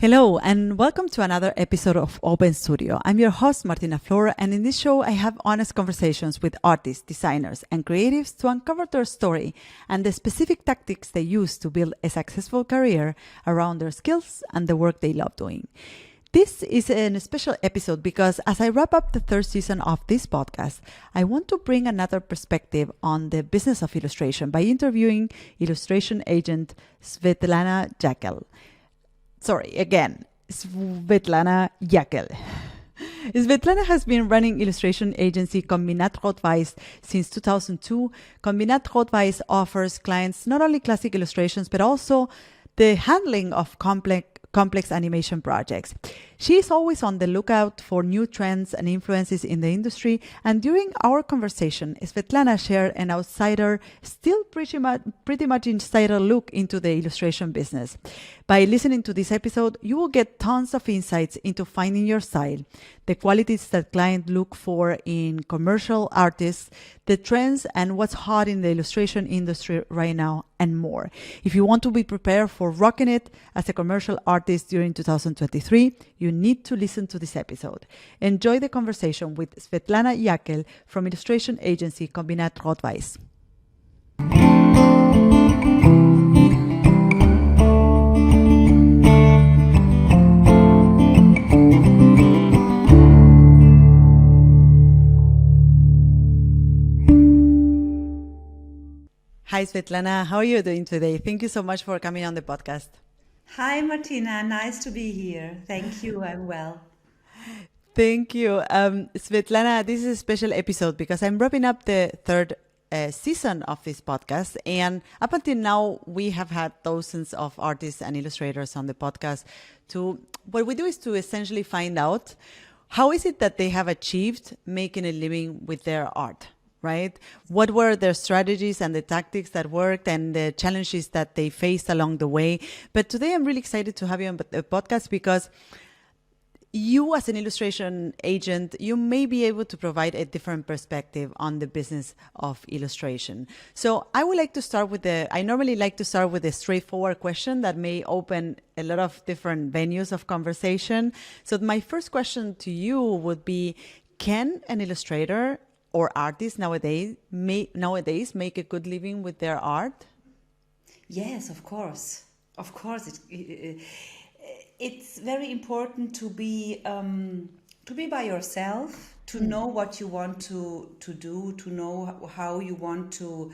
Hello, and welcome to another episode of Open Studio. I'm your host, Martina Flora, and in this show, I have honest conversations with artists, designers, and creatives to uncover their story and the specific tactics they use to build a successful career around their skills and the work they love doing. This is a special episode because as I wrap up the third season of this podcast, I want to bring another perspective on the business of illustration by interviewing illustration agent Svetlana Jakel. Svetlana Jakel. Svetlana has been running illustration agency Kombinatrotweiss since 2002. Kombinatrotweiss offers clients not only classic illustrations, but also the handling of complex animation projects. She is always on the lookout for new trends and influences in the industry, and during our conversation, Svetlana shared an outsider, still pretty much insider look into the illustration business. By listening to this episode, you will get tons of insights into finding your style, the qualities that clients look for in commercial artists, the trends and what's hot in the illustration industry right now, and more. If you want to be prepared for rocking it as a commercial artist during 2023, you need to listen to this episode. Enjoy the conversation with Svetlana Jakel from illustration agency Kombinatrotweiss. Hi, Svetlana. How are you doing today? Thank you so much for coming on the podcast. Hi, Martina. Nice to be here. Thank you. I'm well. Thank you. Svetlana, this is a special episode because I'm wrapping up the third season of this podcast. And up until now, we have had thousands of artists and illustrators on the podcast. What we do is to essentially find out how is it that they have achieved making a living with their art. Right? What were their strategies and the tactics that worked and the challenges that they faced along the way? But today I'm really excited to have you on the podcast because you as an illustration agent, you may be able to provide a different perspective on the business of illustration. So I normally like to start with a straightforward question that may open a lot of different venues of conversation. So my first question to you would be, can an illustrator or artists nowadays make a good living with their art? Yes, of course. Of course, it's very important to be by yourself, to know what you want to do, to know how you want to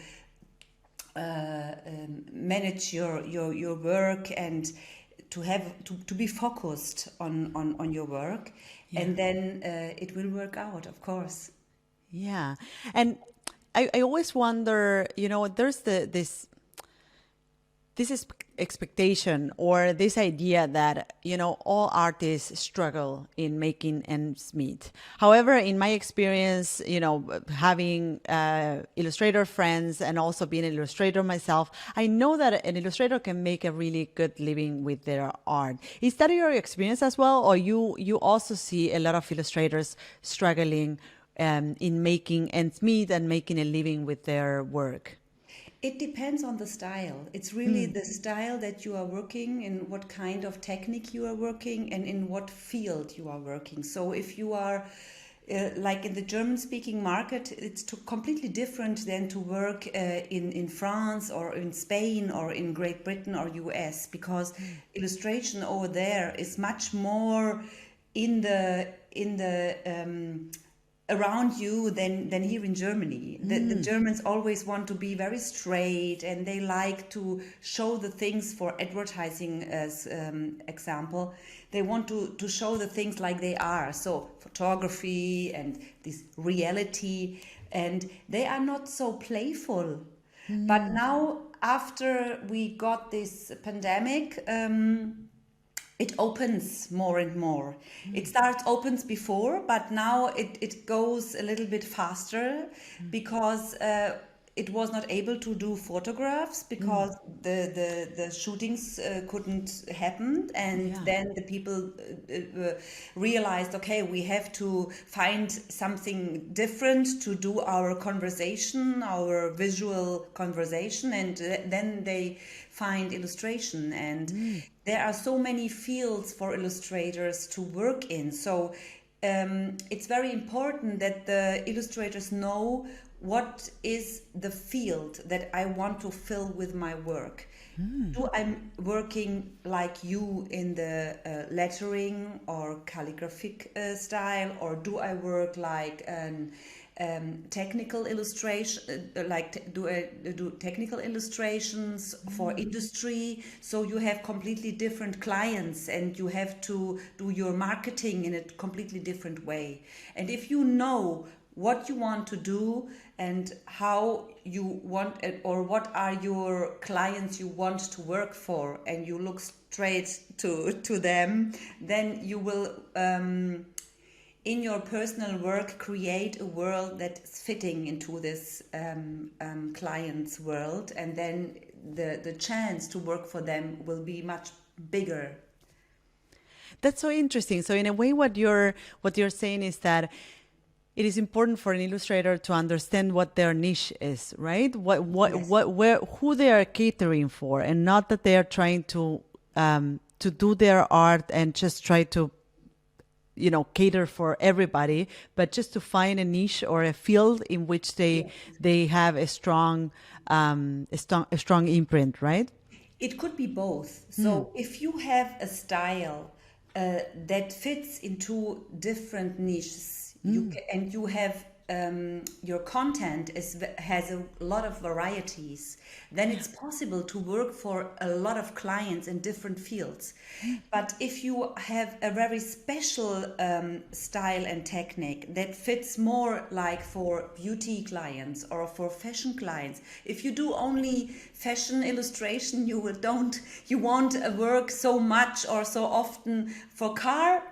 manage your work, and to be focused on your work, and then it will work out, of course. Yeah. And I always wonder, there's this expectation or this idea that, all artists struggle in making ends meet. However, in my experience, having illustrator friends and also being an illustrator myself, I know that an illustrator can make a really good living with their art. Is that your experience as well? Or you also see a lot of illustrators struggling in making ends meet and making a living with their work? It depends on the style. It's really the style that you are working in, what kind of technique you are working, and in what field you are working. So if you are like in the German-speaking market, it's completely different than to work in France or in Spain or in Great Britain or US, because illustration over there is much more in the around you than here in Germany. The Germans always want to be very straight, and they like to show the things, for advertising as example. They want to show the things like they are. So photography and this reality, and they are not so playful. But now, after we got this pandemic, it opens more and more. It opens before, but now it goes a little bit faster because it was not able to do photographs because the shootings couldn't happen, and Yeah. then the people realized, okay, we have to find something different to do our conversation, our visual conversation, and then they find illustration. And there are so many fields for illustrators to work in. So it's very important that the illustrators know what is the field that I want to fill with my work. Do I'm working like you in the lettering or calligraphic style, or do I work like an technical illustration, do I do technical illustrations for industry? So you have completely different clients, and you have to do your marketing in a completely different way. And if you know what you want to do and how you want it, or what are your clients you want to work for, and you look straight to them, then you will in your personal work create a world that's fitting into this client's world, and then the chance to work for them will be much bigger. That's so interesting. So in a way, what you're saying is that it is important for an illustrator to understand what their niche is, right? Who they are catering for, and not that they are trying to do their art and just try to, cater for everybody, but just to find a niche or a field in which they have a strong imprint, right? It could be both. So if you have a style that fits into different niches, and you have your content has a lot of varieties, then it's possible to work for a lot of clients in different fields. But if you have a very special style and technique that fits more like for beauty clients or for fashion clients, if you do only fashion illustration, you won't work so much or so often for car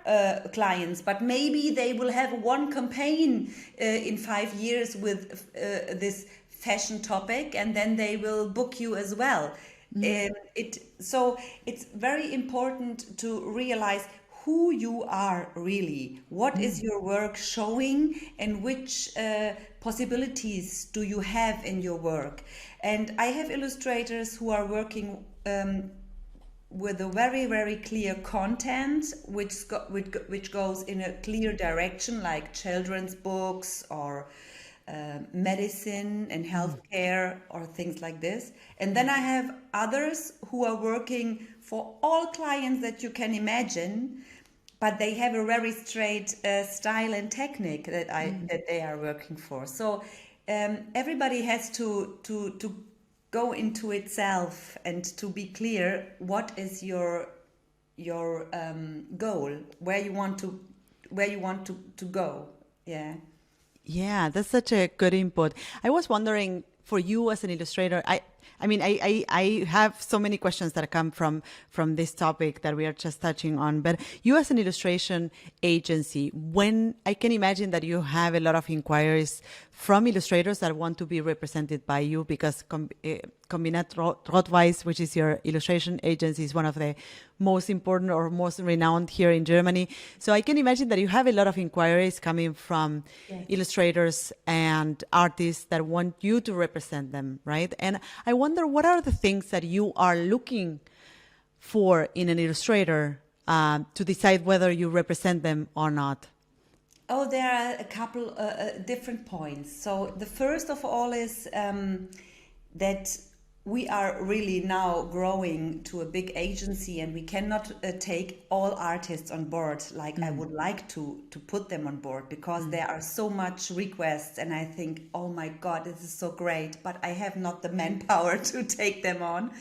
clients, but maybe they will have one campaign in 5 years with this fashion topic, and then they will book you as well. So it's very important to realize who you are really, what is your work showing, and which possibilities do you have in your work. And I have illustrators who are working with a very, very clear content, which goes in a clear direction, like children's books or medicine and healthcare or things like this. And then I have others who are working for all clients that you can imagine, but they have a very straight style and technique that they are working for. So everybody has to go into itself and to be clear what is your goal, where you want to go. Yeah, that's such a good input. I was wondering, for you as an illustrator, I have so many questions that come from this topic that we are just touching on. But you as an illustration agency, when I can imagine that you have a lot of inquiries from illustrators that want to be represented by you, because Kombinatrotweiss, which is your illustration agency, is one of the most important or most renowned here in Germany. So I can imagine that you have a lot of inquiries coming from illustrators and artists that want you to represent them, right? And I wonder, what are the things that you are looking for in an illustrator to decide whether you represent them or not? Oh, there are a couple different points. So the first of all is that we are really now growing to a big agency, and we cannot take all artists on board like I would like to put them on board, because there are so much requests, and I think, oh my God, this is so great, but I have not the manpower to take them on.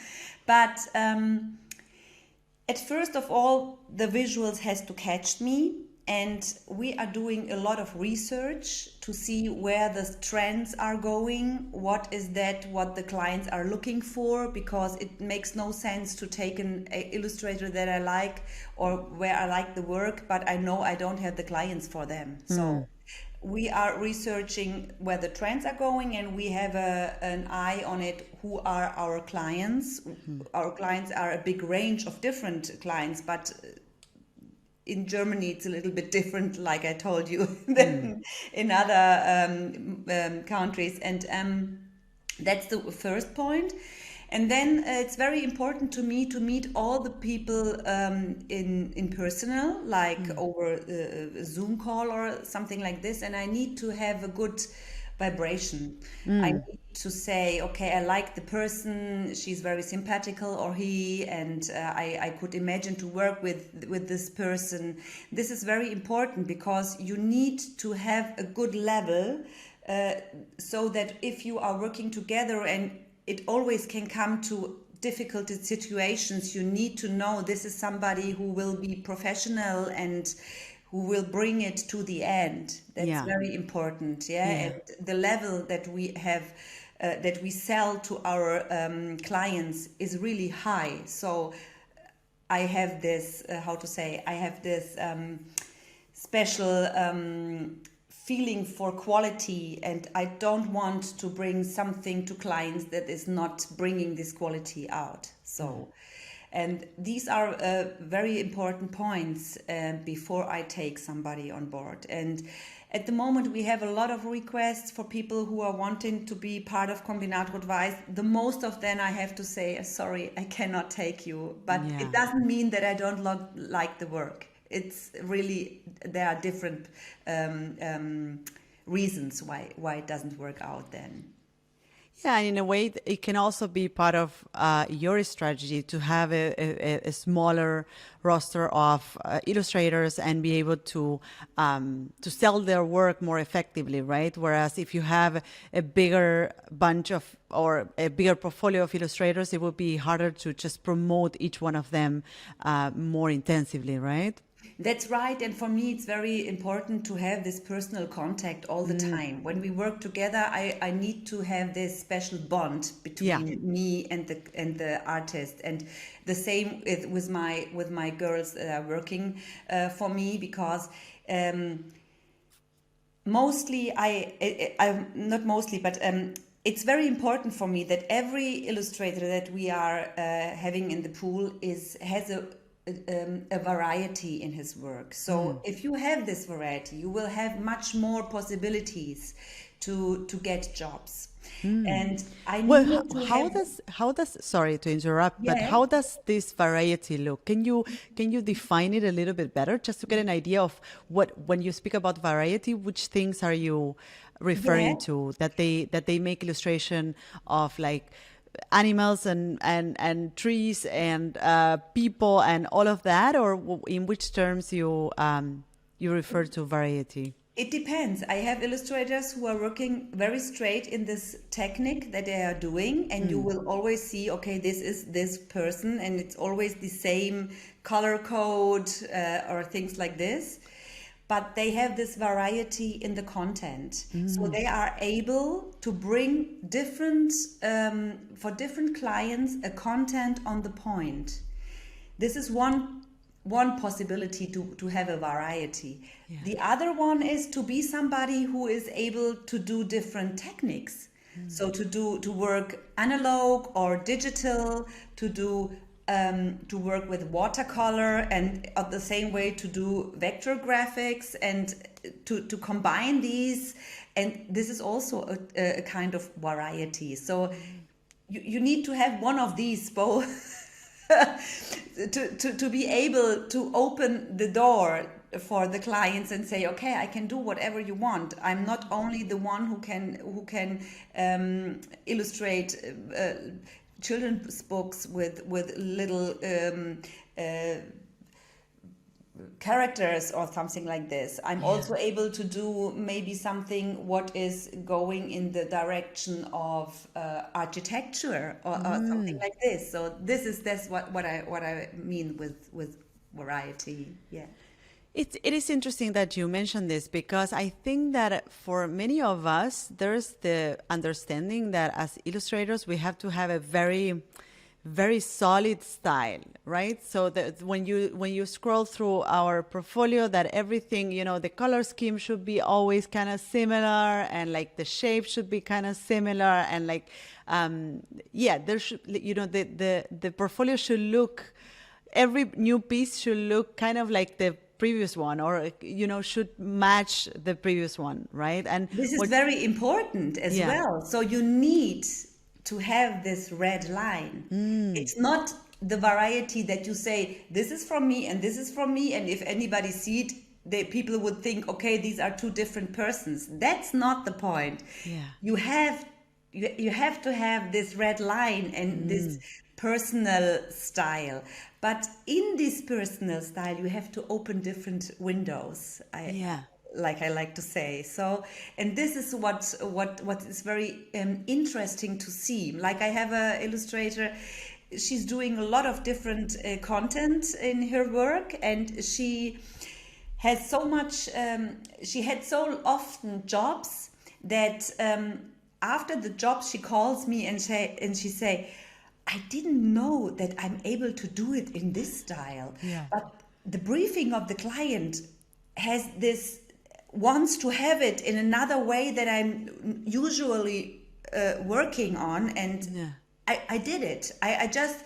But at first of all, the visuals has to catch me. And we are doing a lot of research to see where the trends are going, what the clients are looking for, because it makes no sense to take an illustrator that I like or where I like the work, but I know I don't have the clients for them. So we are researching where the trends are going, and we have an eye on it. Who are our clients? Our clients are a big range of different clients, but in Germany it's a little bit different, like I told you, than in other countries. And that's the first point. And then it's very important to me to meet all the people in personal, like over a Zoom call or something like this. And I need to have a good vibration. I need to say, okay, I like the person, she's very sympathical, or he, and I could imagine to work with this person. This is very important because you need to have a good level so that if you are working together, and it always can come to difficult situations, you need to know this is somebody who will be professional and who will bring it to the end. That's very important. And the level that we have, that we sell to our clients is really high. So I have this, I have this special feeling for quality, and I don't want to bring something to clients that is not bringing this quality out. So, and these are very important points before I take somebody on board. And at the moment, we have a lot of requests for people who are wanting to be part of Kombinatrotweiss. The most of them, I have to say, sorry, I cannot take you. But it doesn't mean that I don't like the work. It's really, there are different reasons why it doesn't work out then. Yeah, and in a way, it can also be part of your strategy to have a smaller roster of illustrators and be able to sell their work more effectively, right? Whereas if you have a bigger bunch of, or a bigger portfolio of illustrators, it would be harder to just promote each one of them more intensively, right? That's right. And for me, it's very important to have this personal contact all the time. When we work together, I need to have this special bond between me and the artist. And the same with my girls that are working for me, because it's very important for me that every illustrator that we are having in the pool has a variety in his work. So if you have this variety, you will have much more possibilities to get jobs. And I need to how does sorry to interrupt, but how does this variety look? Can you define it a little bit better, just to get an idea of what, when you speak about variety, which things are you referring to, that they make illustration of, like animals and trees and people and all of that, or in which terms you refer to variety? It depends. I have illustrators who are working very straight in this technique that they are doing, and you will always see, okay, this is this person, and it's always the same color code or things like this. But they have this variety in the content. So they are able to bring different, for different clients, a content on the point. This is one possibility to have a variety. Yeah. The other one is to be somebody who is able to do different techniques. So to work analog or digital, to work with watercolor, and at the same way to do vector graphics, and to combine these. And this is also a kind of variety. So you need to have one of these both to be able to open the door for the clients and say, okay, I can do whatever you want. I'm not only the one who can illustrate children's books with little characters or something like this. I'm also able to do maybe something what is going in the direction of architecture or something like this. So that's what I mean with variety. Yeah. It is interesting that you mentioned this, because I think that for many of us, there's the understanding that as illustrators, we have to have a very, very solid style, right? So that when you scroll through our portfolio, that everything, the color scheme should be always kind of similar, and like the shape should be kind of similar, and like yeah, there should, the portfolio should look, every new piece should look kind of like the previous one, or should match the previous one, right? And This is what very important as yeah. well. So you need to have this red line. It's not the variety that you say, this is from me and this is from me, and if anybody see it, people would think, okay, these are two different persons. That's not the point. Yeah. You have to have this red line and this personal style. But in this personal style, you have to open different windows. Yeah. Like I like to say. So, and this is what is very interesting to see. Like I have a illustrator, she's doing a lot of different content in her work, and she has so much. She had so often jobs that after the job she calls me and she say, I didn't know that I'm able to do it in this style. Yeah. But the briefing of the client has this, wants to have it in another way that I'm usually working on, and Yeah. I did it. I just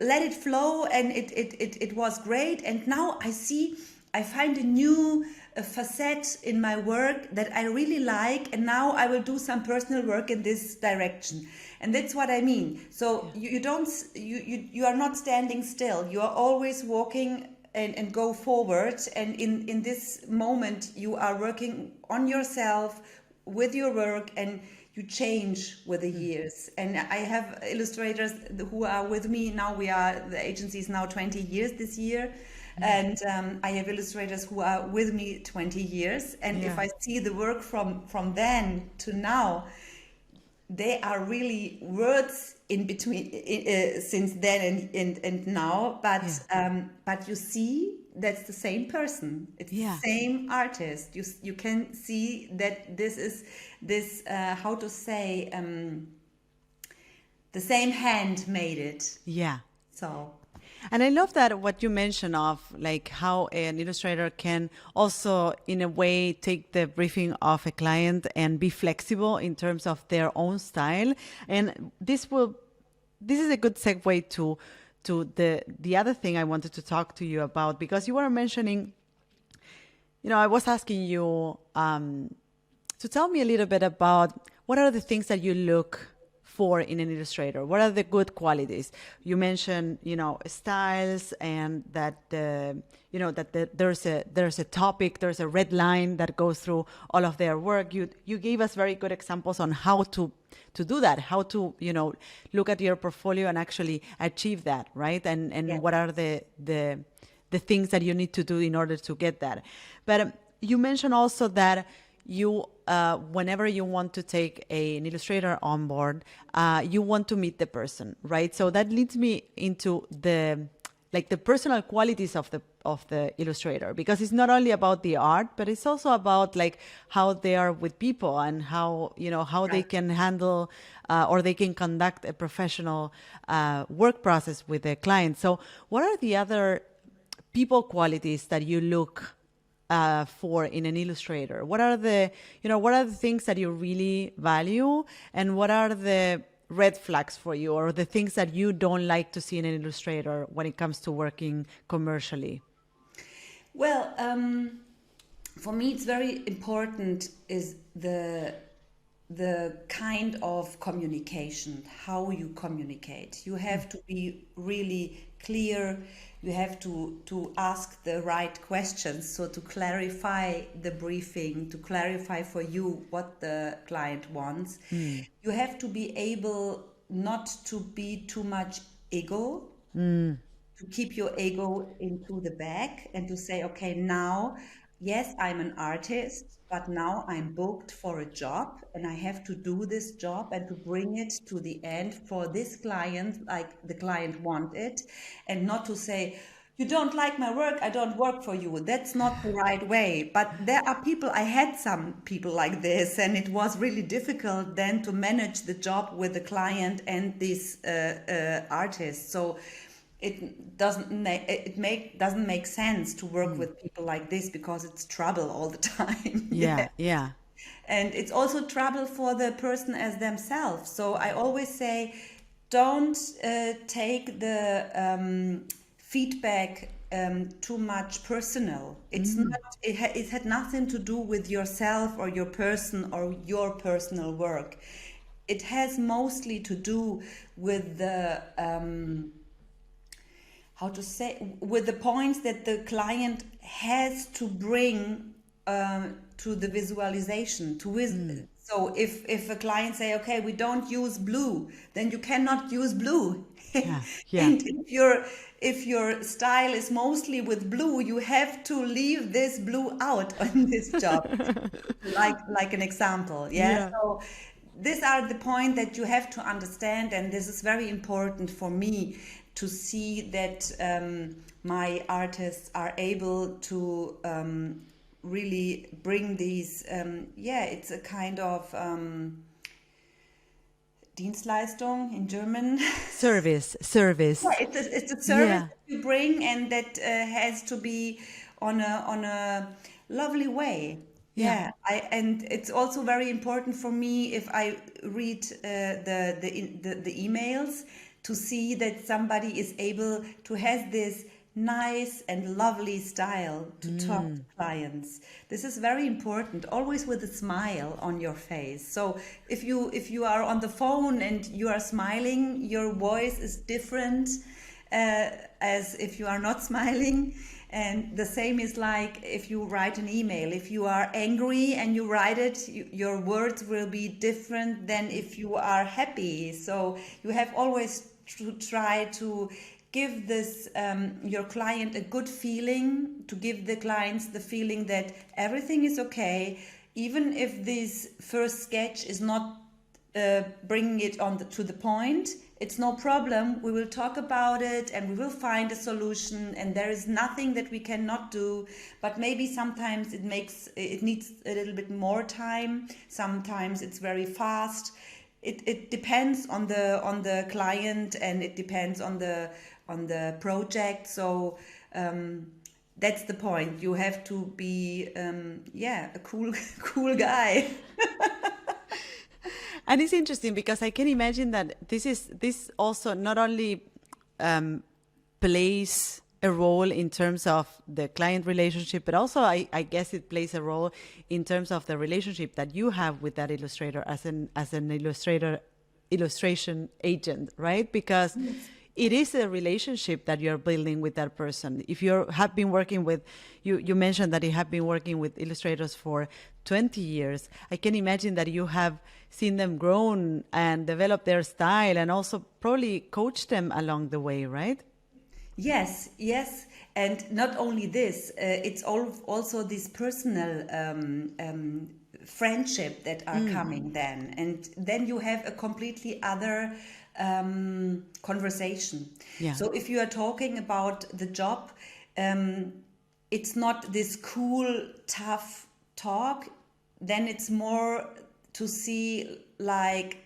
let it flow, and it was great. And now I find a new facet in my work that I really like, and now I will do some personal work in this direction. And that's what I mean. So you are not standing still. You are always walking and go forward. And in this moment, you are working on yourself with your work, and you change with the years. And I have illustrators who are with me now. The agency is now 20 years this year. And I have illustrators who are with me 20 years. And if I see the work from then to now, they are really words in between since then and now. But you see, that's the same person. It's the same artist. You can see that this is this how to say the same hand made it. Yeah. So. And I love that what you mentioned of like how an illustrator can also in a way take the briefing of a client and be flexible in terms of their own style. And this is a good segue to the other thing I wanted to talk to you about, because you were mentioning, I was asking you to tell me a little bit about what are the things that you look for in an illustrator. What are the good qualities? You mentioned, styles, and that there's a topic, there's a red line that goes through all of their work. You gave us very good examples on how to do that, how to look at your portfolio and actually achieve that, right? And what are the things that you need to do in order to get that. But you mentioned also that you whenever you want to take an illustrator on board, you want to meet the person, right? So that leads me into the personal qualities of the illustrator, because it's not only about the art, but it's also about like how they are with people, and how they can handle or they can conduct a professional work process with a client. So what are the other people qualities that you look for in an illustrator? What are the things that you really value, and what are the red flags for you, or the things that you don't like to see in an illustrator when it comes to working commercially? Well, for me, it's very important is the kind of communication, how you communicate. You have to be really clear. You have to ask the right questions, so to clarify the briefing, to clarify for you what the client wants. You have to be able not to be too much ego, to keep your ego into the back, and to say, okay, now, yes, I'm an artist, but now I'm booked for a job, and I have to do this job and to bring it to the end for this client, like the client want it, and not to say, you don't like my work, I don't work for you. That's not the right way. But there are people, I had some people like this, and it was really difficult then to manage the job with the client and this artist. So it doesn't make sense to work with people like this, because it's trouble all the time. Yeah, yeah. And it's also trouble for the person as themselves. So I always say, don't take the feedback too much personal. It's not. It had nothing to do with yourself or your person or your personal work. It has mostly to do with the how to say, with the points that the client has to bring to the visualization. So if a client say, okay, we don't use blue, then you cannot use blue. Yeah, yeah. And if your style is mostly with blue, you have to leave this blue out on this job, like an example. Yeah. Yeah. So these are the point that you have to understand, and this is very important for me to see that my artists are able to really bring these. It's a kind of Dienstleistung in German. Service. Yeah, it's a service Yeah. that you bring, and that has to be on a lovely way. Yeah. Yeah, and it's also very important for me, if I read the emails, to see that somebody is able to have this nice and lovely style to talk to clients. This is very important, always with a smile on your face. So if you are on the phone and you are smiling, your voice is different as if you are not smiling. And the same is like if you write an email. If you are angry and you write it, your words will be different than if you are happy. So you have always to try to give this your client a good feeling, to give the clients the feeling that everything is okay, even if this first sketch is not bringing it to the point. It's no problem. We will talk about it and we will find a solution, and there is nothing that we cannot do. But maybe sometimes it needs a little bit more time. Sometimes it's very fast. It depends on the client, and it depends on the project. So that's the point. You have to be a cool guy. And it's interesting because I can imagine that this also not only plays a role in terms of the client relationship, but also I guess it plays a role in terms of the relationship that you have with that illustrator as an illustration agent, right? Because it is a relationship that you're building with that person. If you have been working with, you mentioned that you have been working with illustrators for 20 years. I can imagine that you have seen them grow and develop their style, and also probably coach them along the way, right? Yes. And not only this, it's also this personal friendship that are coming then. And then you have a completely other conversation. Yeah. So if you are talking about the job, it's not this cool, tough talk. Then it's more to see, like,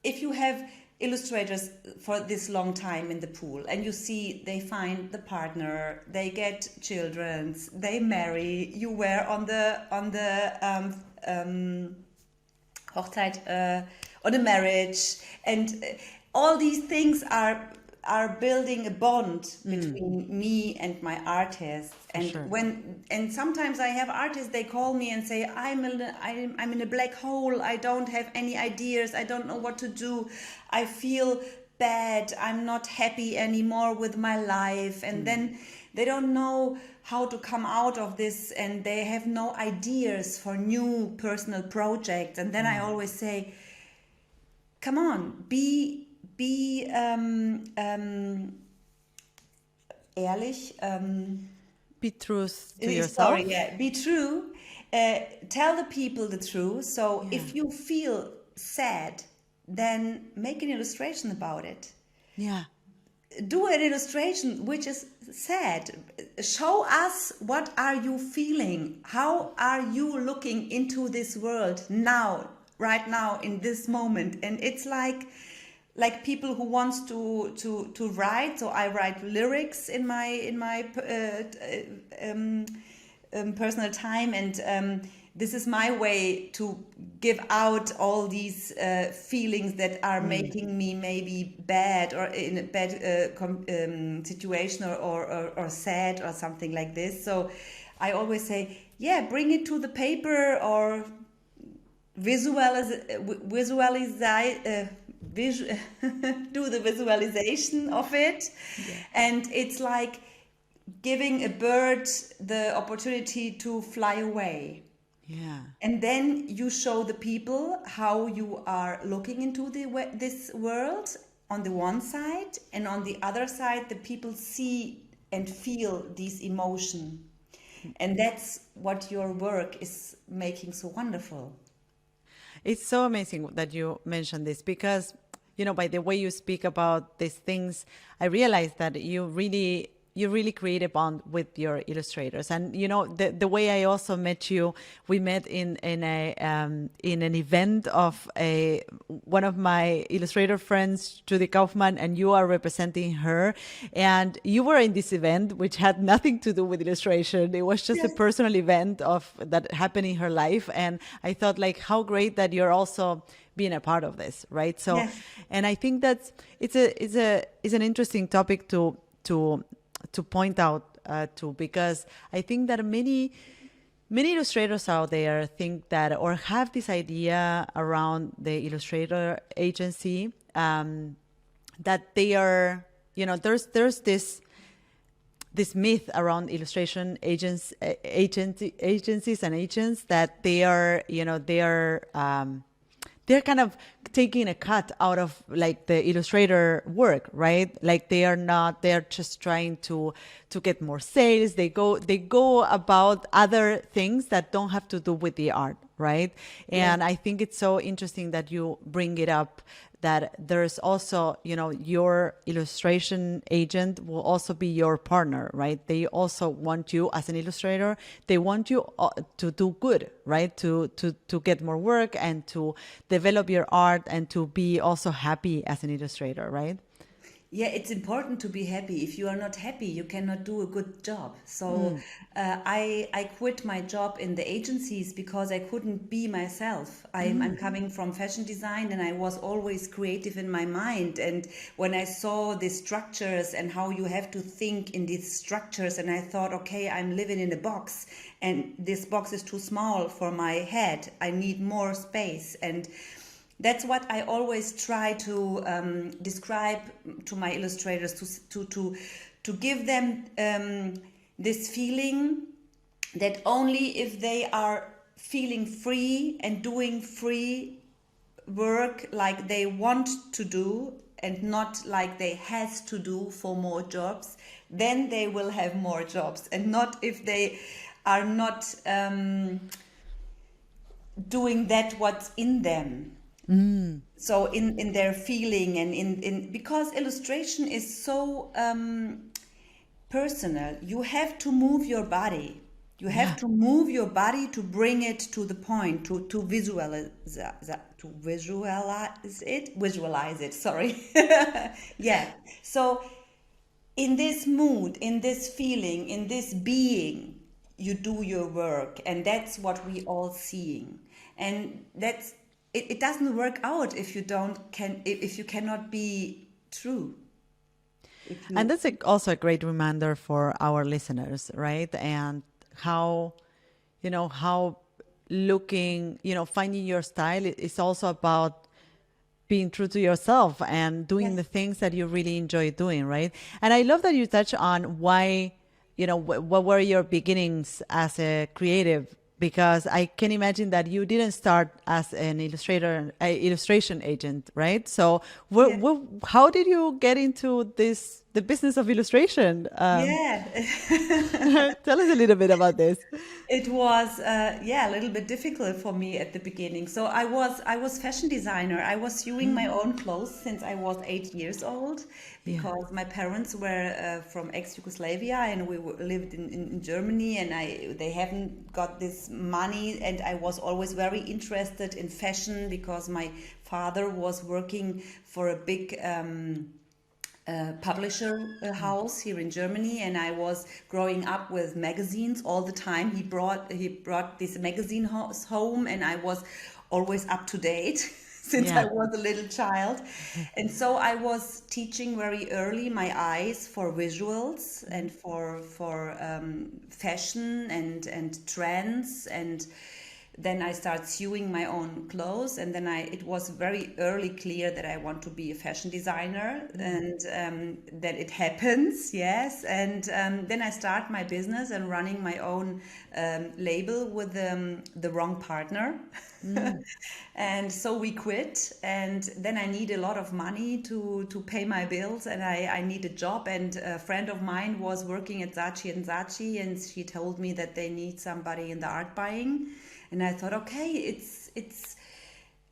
if you have illustrators for this long time in the pool, and you see they find the partner, they get children, they marry, you were on the Hochzeit, on a marriage, and all these things are building a bond between me and my artists. And sure. and sometimes I have artists, they call me and say, I'm in a black hole, I don't have any ideas, I don't know what to do, I feel bad, I'm not happy anymore with my life. And then they don't know how to come out of this, and they have no ideas for new personal projects. And then I always say, come on, be ehrlich. Be true to yourself. Sorry, yeah, be true. Tell the people the truth. So if you feel sad, then make an illustration about it. Yeah. do an illustration which is sad. Show us what are you feeling, how are you looking into this world now, right now, in this moment. And it's like people who wants to write. So I write lyrics in my personal time, and this is my way to give out all these feelings that are making me maybe bad or in a bad situation or sad or something like this. So I always say, yeah, bring it to the paper or do the visualization of it. Yeah. And it's like giving a bird the opportunity to fly away. Yeah. And then you show the people how you are looking into this world on the one side, and on the other side the people see and feel these emotions. And that's what your work is making so wonderful. It's so amazing that you mentioned this, because, you know, by the way you speak about these things, I realized that you really create a bond with your illustrators. And, you know, the way I also met you, we met in an event of one of my illustrator friends, Judy Kaufman, and you are representing her. And you were in this event, which had nothing to do with illustration. It was just a personal event that happened in her life. And I thought, like, how great that you're also being a part of this, right? So, and I think that it's an interesting topic to point out to, because I think that many illustrators out there think that, or have this idea around the illustrator agency, that they are, you know, there's this myth around illustration agencies and agents, that they are, you know, they're kind of taking a cut out of, like, the illustrator work, right? Like, they're just trying to get more sales. They go about other things that don't have to do with the art, right? And I think it's so interesting that you bring it up, that there's also, you know, your illustration agent will also be your partner, right? They also want you as an illustrator. They want you to do good, right? To get more work and to develop your art and to be also happy as an illustrator, right? Yeah, it's important to be happy. If you are not happy, you cannot do a good job. So I quit my job in the agencies because I couldn't be myself. I'm coming from fashion design, and I was always creative in my mind. And when I saw the structures and how you have to think in these structures, and I thought, okay, I'm living in a box, and this box is too small for my head. I need more space. And that's what I always try to describe to my illustrators, to give them this feeling that only if they are feeling free and doing free work like they want to do, and not like they has to do for more jobs, then they will have more jobs. And not if they are not doing that what's in them. So in their feeling, and in because illustration is so personal. You have to move your body. You have to move your body to bring it to the point, to visualize it. Sorry. Yeah. So in this mood, in this feeling, in this being, you do your work, and that's what we all seeing. And that's it doesn't work out if you cannot be true. And that's also a great reminder for our listeners, right? And how looking, finding your style is also about being true to yourself and doing the things that you really enjoy doing, right? And I love that you touch on why, what were your beginnings as a creative, because I can imagine that you didn't start as an illustration agent, right? So how did you get into this the business of illustration. Yeah. Tell us a little bit about this. It was a little bit difficult for me at the beginning. So I was fashion designer. I was sewing my own clothes since I was 8 years old, because my parents were from ex-Yugoslavia, and we lived in Germany, and they haven't got this money, and I was always very interested in fashion because my father was working for a big publisher house here in Germany, and I was growing up with magazines all the time. He brought this magazine home, and I was always up to date since I was a little child. And so I was teaching very early my eyes for visuals and for fashion and trends. And then I started sewing my own clothes, and then it was very early clear that I want to be a fashion designer, and that it happens, yes. And then I start my business and running my own label with the wrong partner. And so we quit, and then I need a lot of money to pay my bills, and I need a job. And a friend of mine was working at Saatchi & Saatchi, and she told me that they need somebody in the art buying. And I thought, okay, it's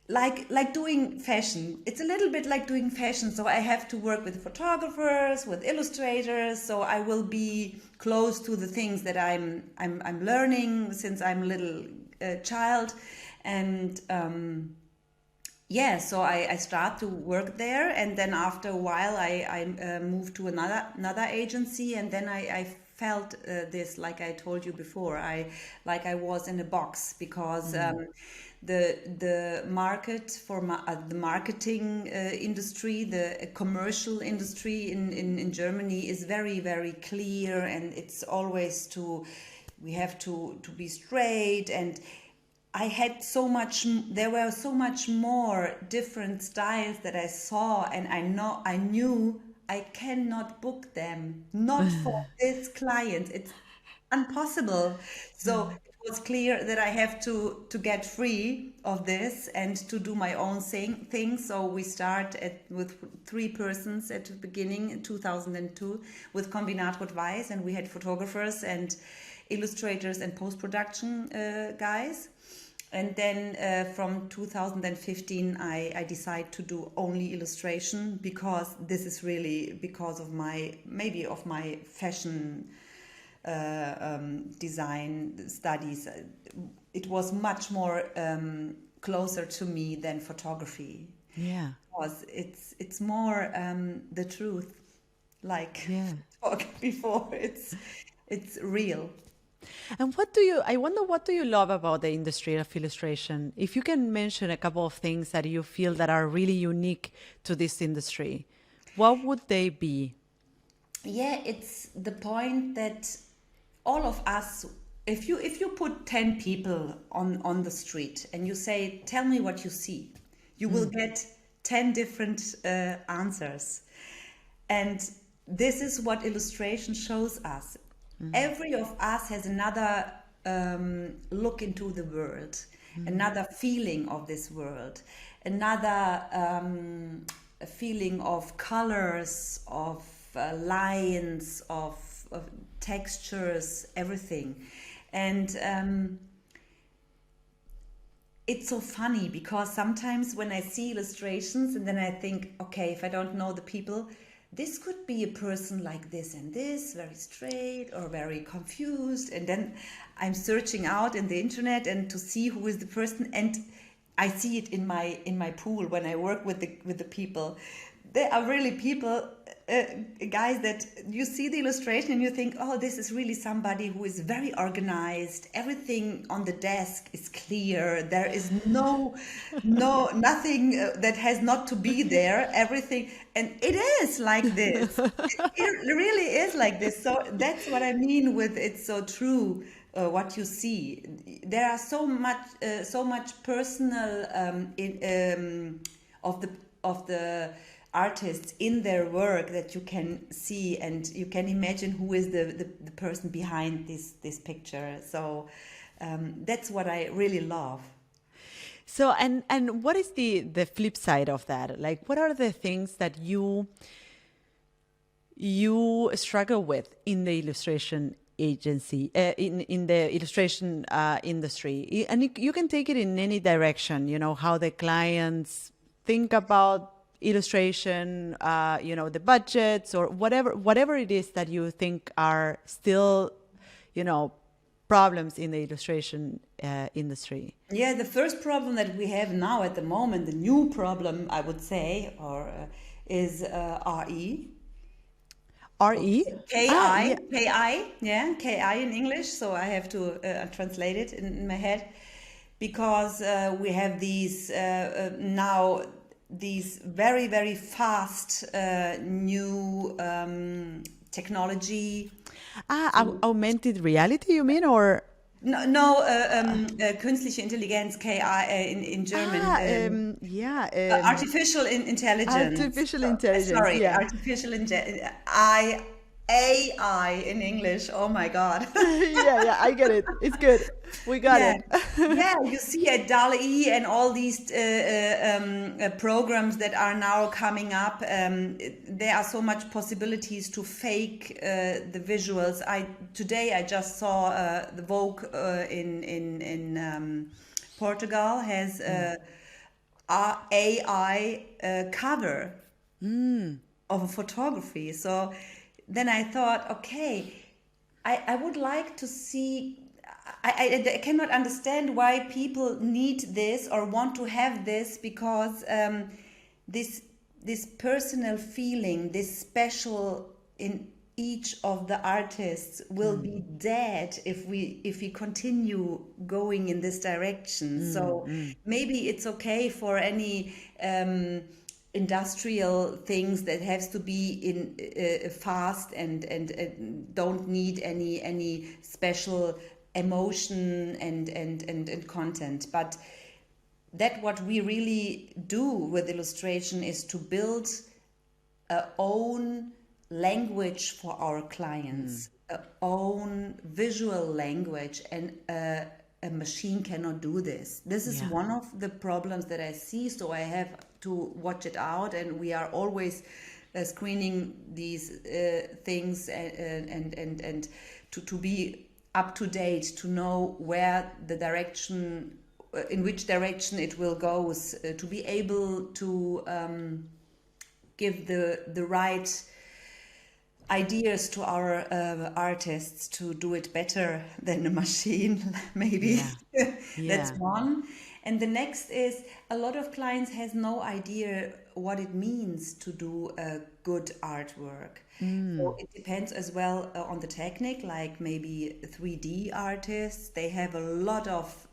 like doing fashion. It's a little bit like doing fashion. So I have to work with photographers, with illustrators. So I will be close to the things that I'm learning since I'm a little child. And so I start to work there. And then after a while, I moved to another agency, and then I felt this, like I told you before, I was in a box, because the market for the marketing industry, the commercial industry in Germany is very, very clear, and it's always we have to be straight. And I had there were so much more different styles that I saw, and I knew I cannot book them, not for this client. It's impossible. So it was clear that I have to get free of this and to do my own thing. So we start with 3 persons at the beginning in 2002 with Kombinatrotweiss, and we had photographers and illustrators and post-production guys. And then from 2015, I decided to do only illustration, because this is really because of my fashion design studies. It was much more closer to me than photography. Yeah. Because it's more the truth, like talked before. It's real. And I wonder, what do you love about the industry of illustration? If you can mention a couple of things that you feel that are really unique to this industry, what would they be? Yeah, it's the point that all of us, if you put 10 people on the street and you say, tell me what you see, you will get 10 different answers. And this is what illustration shows us. Every of us has another look into the world, another feeling of this world, another feeling of colors, of lines, of textures, everything. And it's so funny, because sometimes when I see illustrations and then I think, okay, if I don't know the people, this could be a person like this and this, very straight or very confused. And then I'm searching out in the internet and to see who is the person, and I see it in my pool when I work with the people. There are really people, guys, that you see the illustration and you think, oh, this is really somebody who is very organized. Everything on the desk is clear. There is nothing that has not to be there. Everything, and it is like this. It really is like this. So that's what I mean with it's so true. What you see, there are so much personal of the artists in their work that you can see, and you can imagine who is the person behind this picture. So that's what I really love. So and what is the flip side of that? Like, what are the things that you you struggle with in the illustration agency, in the illustration industry. And you can take it in any direction, you know, how the clients think about illustration, you know, the budgets or whatever it is that you think are still, you know, problems in the illustration industry. Yeah, the first problem that we have now at the moment, the new problem, I would say, is RE. RE? KI, KI, yeah, KI in English. So I have to translate it in my head, because we have these now these very, very fast new technology. Augmented reality, you mean, or? No, künstliche Intelligenz, KI in German. Artificial intelligence. Artificial intelligence. Sorry, yeah. artificial intelligence. AI in English. Oh my God. yeah, I get it. It's good. We got it. Yeah, you see at DALL-E and all these programs that are now coming up. There are so much possibilities to fake the visuals. Today I just saw the Vogue in Portugal has AI cover of a photography. So then I thought, okay, I would like to see. I cannot understand why people need this or want to have this, because this personal feeling, this special in each of the artists will be dead if we continue going in this direction. So maybe it's okay for any industrial things that has to be in fast and don't need any special emotion and content. But that what we really do with illustration is to build a own language for our clients, a own visual language, and a machine cannot do this. This is one of the problems that I see, so I have to watch it out, and we are always screening these things and to be up to date, to know where the direction, in which direction it will go, to be able to give the right ideas to our artists to do it better than a machine, maybe. That's one. And the next is, a lot of clients has no idea what it means to do a good artwork. So it depends as well on the technique, like maybe 3D artists, they have a lot of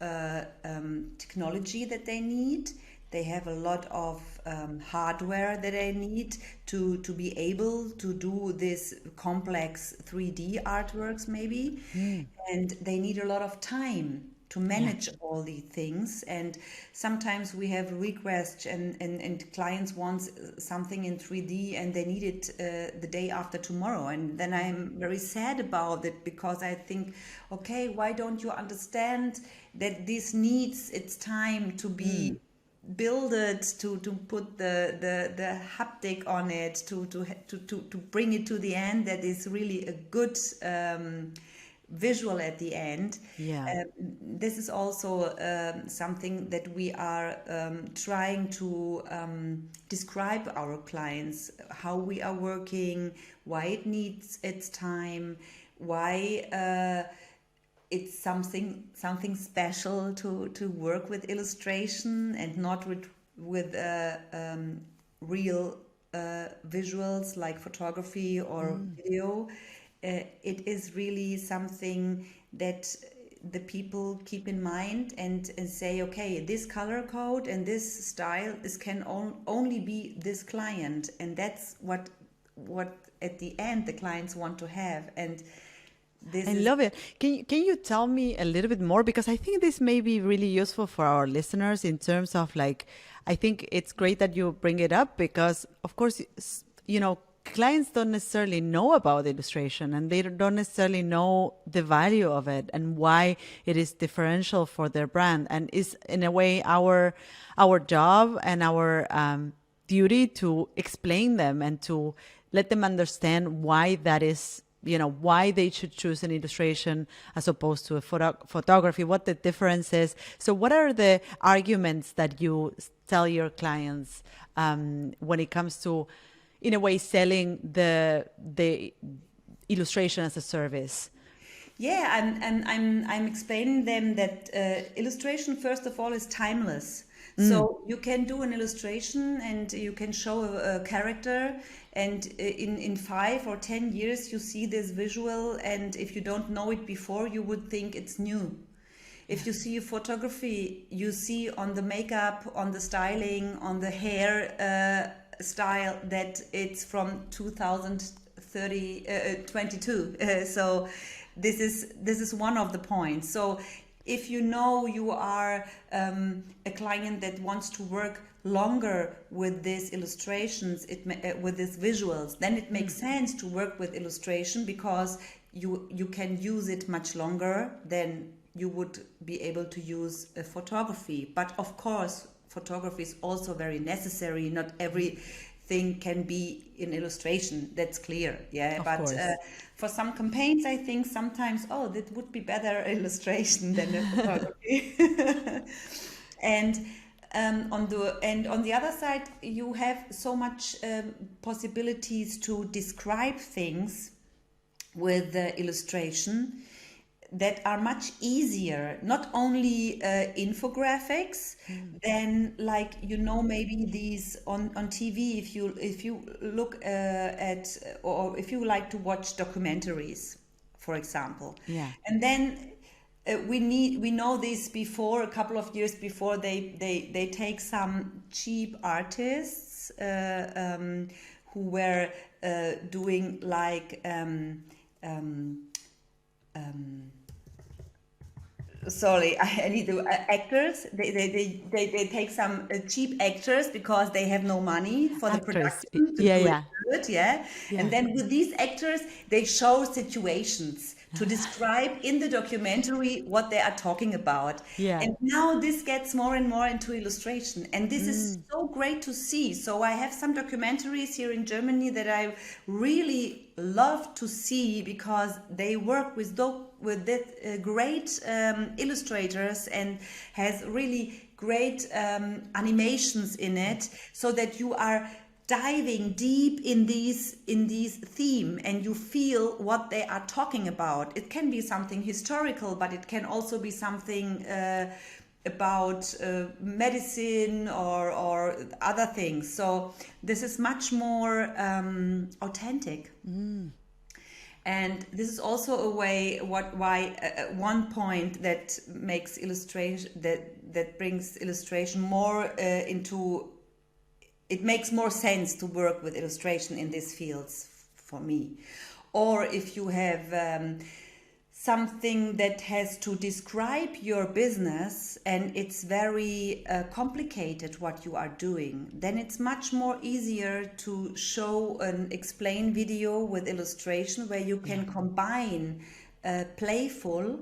technology that they need. They have a lot of hardware that they need to be able to do this complex 3D artworks maybe. And they need a lot of time to manage all these things. And sometimes we have requests and clients want something in 3D and they need it the day after tomorrow. And then I'm very sad about it, because I think, okay, why don't you understand that this needs its time to be build to put the haptic on it, to bring it to the end that is really a good visual at the end. This is also something that we are trying to describe our clients, how we are working, why it needs its time, why it's something special to work with illustration and not with real visuals like photography or video. It is really something that the people keep in mind and say, okay, this color code and this style, this can only be this client, and that's what at the end the clients want to have. And I love it. Can you tell me a little bit more? Because I think this may be really useful for our listeners in terms of, like, I think it's great that you bring it up, because of course, you know, clients don't necessarily know about illustration, and they don't necessarily know the value of it and why it is differential for their brand, and is in a way our job and our duty to explain them and to let them understand why that is, why they should choose an illustration as opposed to a photography, what the difference is. So what are the arguments that you tell your clients when it comes to, in a way, selling the illustration as a service? Yeah, I'm explaining them that illustration, first of all, is timeless. So you can do an illustration and you can show a character, and in 5 or 10 years you see this visual, and if you don't know it before, you would think it's new. If you see a photography, you see on the makeup, on the styling, on the hair style that it's from 2022. So this is one of the points. So if you know you are a client that wants to work longer with these illustrations, with these visuals, then it makes sense to work with illustration, because you can use it much longer than you would be able to use a photography. But of course, photography is also very necessary. Not everything can be in illustration. That's clear. Yeah, but for some campaigns, I think sometimes, that would be better illustration than a photography. And on the other side, you have so much possibilities to describe things with the illustration that are much easier. Not only infographics, then maybe these on TV. If you look at, or if you like to watch documentaries, for example, and then we know this before, a couple of years before, they take some cheap artists who were doing sorry, I need to actors. They take some cheap actors because they have no money for the production to do it good, and then with these actors they show situations to describe in the documentary what they are talking about. And now this gets more and more into illustration, and this is so great to see. So I have some documentaries here in Germany that I really love to see, because they work with great illustrators and has really great animations in it, so that you are diving deep in these theme, and you feel what they are talking about. It can be something historical, but it can also be something about medicine or other things. So this is much more authentic. And this is also a way one point that makes illustration that brings illustration more into. It makes more sense to work with illustration in these fields for me. Or if you have something that has to describe your business and it's very complicated what you are doing, then it's much more easier to show an explain video with illustration, where you can combine playful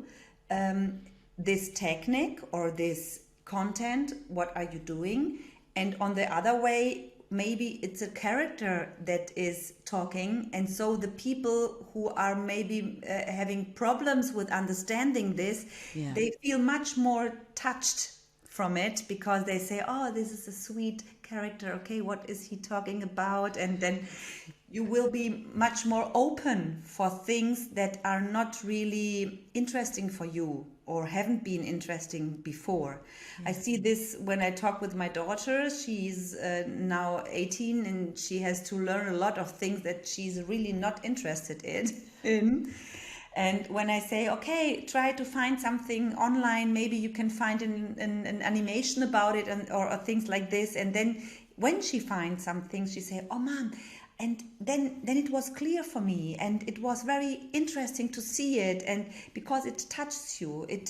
this technique or this content, what are you doing, and on the other way, maybe it's a character that is talking, and so the people who are maybe having problems with understanding this, they feel much more touched from it, because they say, this is a sweet character, okay, what is he talking about? And then you will be much more open for things that are not really interesting for you or haven't been interesting before. I see this when I talk with my daughter. She's now 18, and she has to learn a lot of things that she's really not interested in. And when I say, okay, try to find something online, maybe you can find an animation about it, or things like this. And then when she finds something, she say, Mom, and then it was clear for me, and it was very interesting to see it, and because it touches you, it's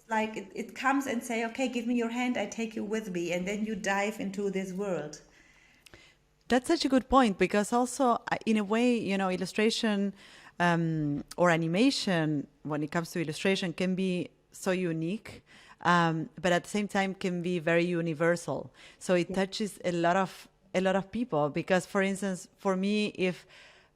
like it comes and say, okay, give me your hand, I take you with me, and then you dive into this world. That's such a good point, because also in a way, illustration or animation, when it comes to illustration, can be so unique, but at the same time can be very universal. So it touches a lot of a lot of people. Because, for instance, for me, if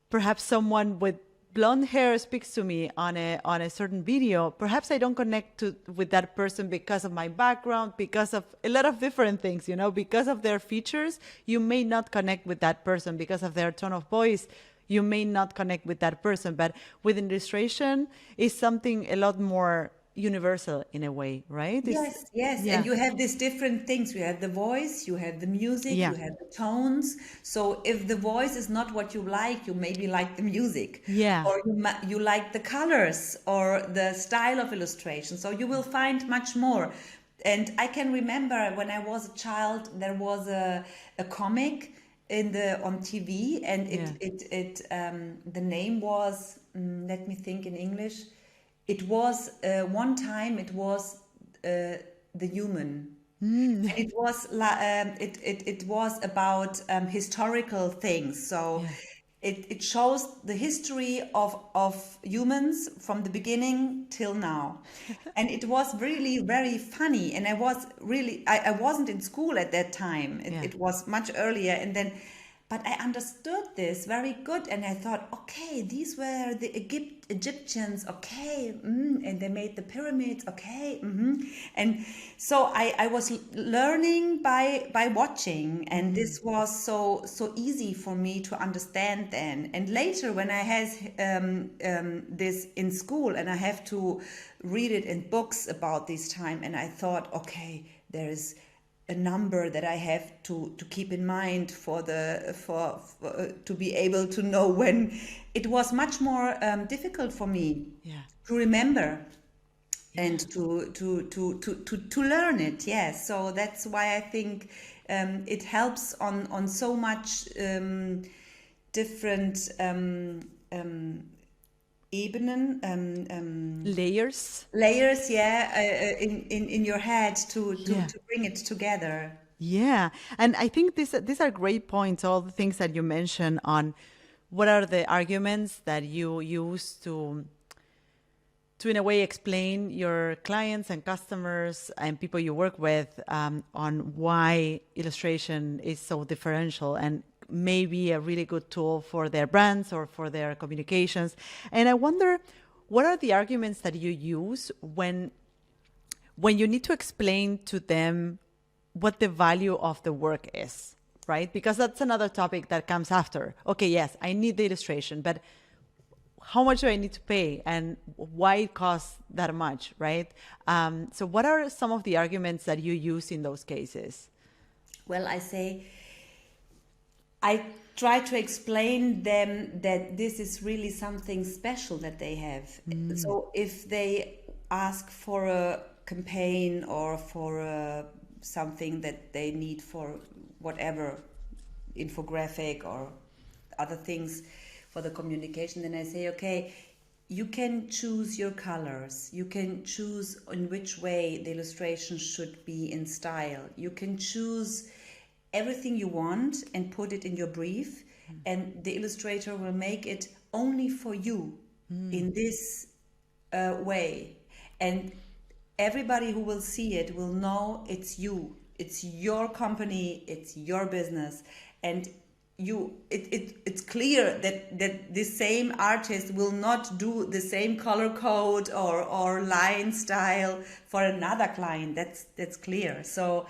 perhaps someone with blonde hair speaks to me on a certain video, perhaps I don't connect with that person because of my background, because of a lot of different things, because of their features. You may not connect with that person because of their tone of voice. You may not connect with that person, but with illustration is something a lot more universal in a way, right? Yes. Yeah. And you have these different things. You have the voice, you have the music, Yeah. you have the tones. So if the voice is not what you like, you maybe like the music. Yeah. Or you like the colors or the style of illustration. So you will find much more. And I can remember when I was a child, there was a comic on TV, and the name was, let me think in English. It was one time. It was the human, and it was it was about historical things. So it shows the history of humans from the beginning till now, and it was really very funny. And I wasn't in school at that time. It was much earlier, and then. But I understood this very good, and I thought, okay, these were the Egyptians, okay, and they made the pyramids, okay, and so I was learning by watching, and this was so easy for me to understand then. And later, when I had this in school, and I have to read it in books about this time, and I thought, okay, there is a number that I have to keep in mind for to be able to know when. It was much more difficult for me to remember and to learn it. Yes, so that's why I think it helps on so much different layers, in your head to bring it together. Yeah, and I think these are great points, all the things that you mentioned on what are the arguments that you use to in a way explain your clients and customers and people you work with on why illustration is so differential and maybe a really good tool for their brands or for their communications. And I wonder, what are the arguments that you use when you need to explain to them what the value of the work is, right? Because that's another topic that comes after. Okay, yes, I need the illustration, but how much do I need to pay and why it costs that much, right? So what are some of the arguments that you use in those cases? Well, I try to explain them that this is really something special that they have. So if they ask for a campaign or for something that they need for whatever, infographic or other things for the communication, then I say, okay, you can choose your colors. You can choose in which way the illustration should be in style. You can choose everything you want and put it in your brief, and the illustrator will make it only for you in this way. And everybody who will see it will know it's you. It's your company. It's your business. And it's clear that the same artist will not do the same color code or line style for another client. That's clear. So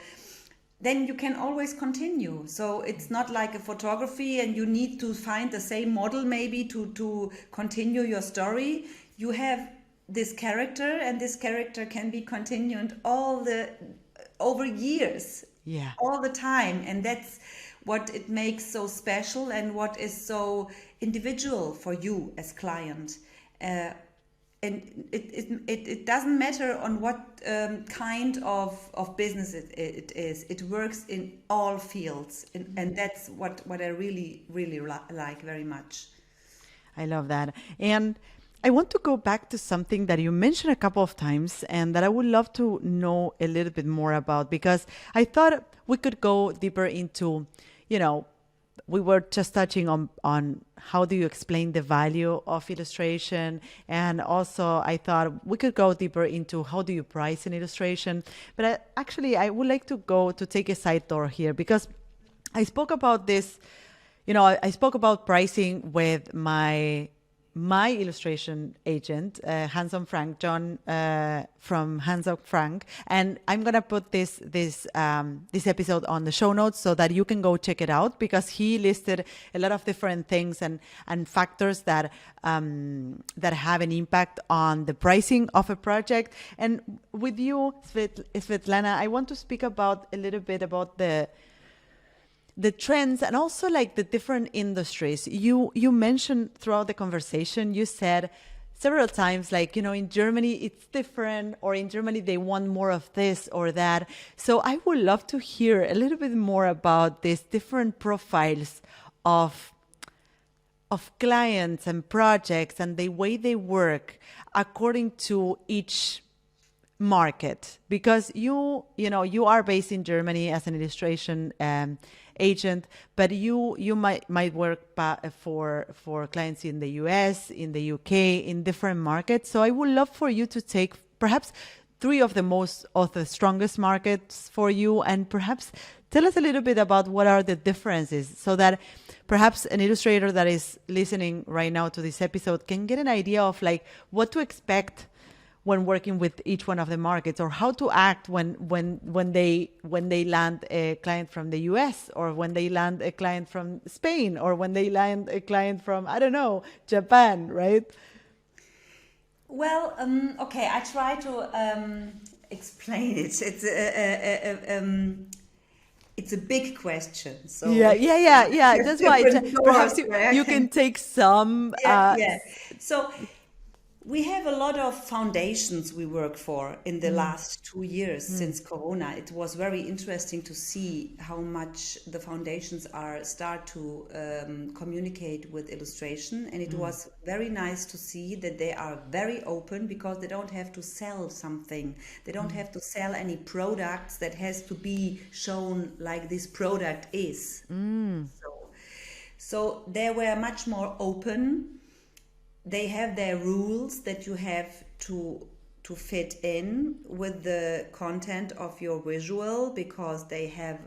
then you can always continue. So it's not like a photography and you need to find the same model maybe to continue your story. You have this character, and this character can be continued over years, all the time. And that's what it makes so special and what is so individual for you as client. And it doesn't matter on what kind of business it is. It works in all fields, and that's what I really like very much. I love that. And I want to go back to something that you mentioned a couple of times and that I would love to know a little bit more about, because I thought we could go deeper into, we were just touching on how do you explain the value of illustration. And also I thought we could go deeper into how do you price an illustration. But I would like to take a side door here, because I spoke about this, I spoke about pricing with my illustration agent, Handsome Frank, John from Handsome Frank, and I'm gonna put this episode on the show notes so that you can go check it out, because he listed a lot of different things and factors that have an impact on the pricing of a project. And with you, Svetlana, I want to speak about a little bit about the trends and also like the different industries. You mentioned throughout the conversation, you said several times, like, in Germany it's different, or in Germany they want more of this or that. So I would love to hear a little bit more about these different profiles of clients and projects and the way they work according to each market, because you are based in Germany as an illustration agent, but you might work for clients in the US, in the UK, in different markets. So I would love for you to take perhaps three of the strongest markets for you, and perhaps tell us a little bit about what are the differences, so that perhaps an illustrator that is listening right now to this episode can get an idea of like what to expect when working with each one of the markets, or how to act when they land a client from the US, or when they land a client from Spain, or when they land a client from, I don't know, Japan, right? Well, okay, I try to explain it. It's a big question. So Yeah. That's why perhaps you can take some. So we have a lot of foundations we work for in the last 2 years since Corona. It was very interesting to see how much the foundations start to communicate with illustration, and it was very nice to see that they are very open, because they don't have to sell something. They don't have to sell any products that has to be shown like this product is. So they were much more open. They have their rules that you have to fit in with the content of your visual, because they have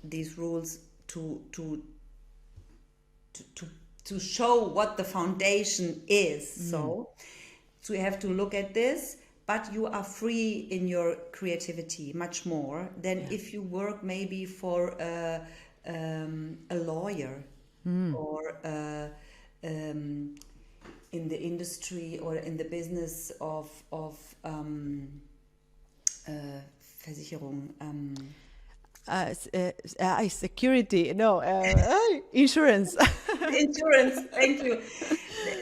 these rules to show what the foundation is. So you have to look at this, but you are free in your creativity much more than if you work maybe for a lawyer or in the industry or in the business of Versicherung. Security, no, insurance. Insurance, thank you.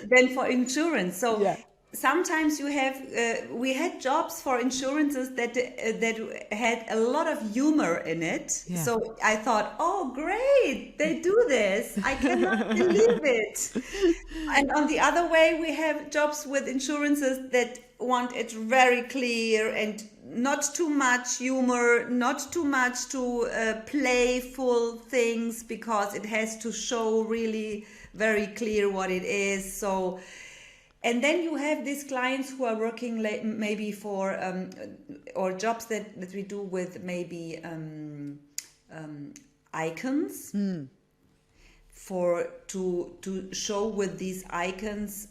Then for insurance. So sometimes you have, we had jobs for insurances that had a lot of humor in it. Yeah. So I thought, oh, great, they do this. I cannot believe it. And on the other way, we have jobs with insurances that want it very clear and not too much humor, not too much to playful things, because it has to show really very clear what it is. So. And then you have these clients who are working maybe for, or jobs that we do with maybe icons, to show with these icons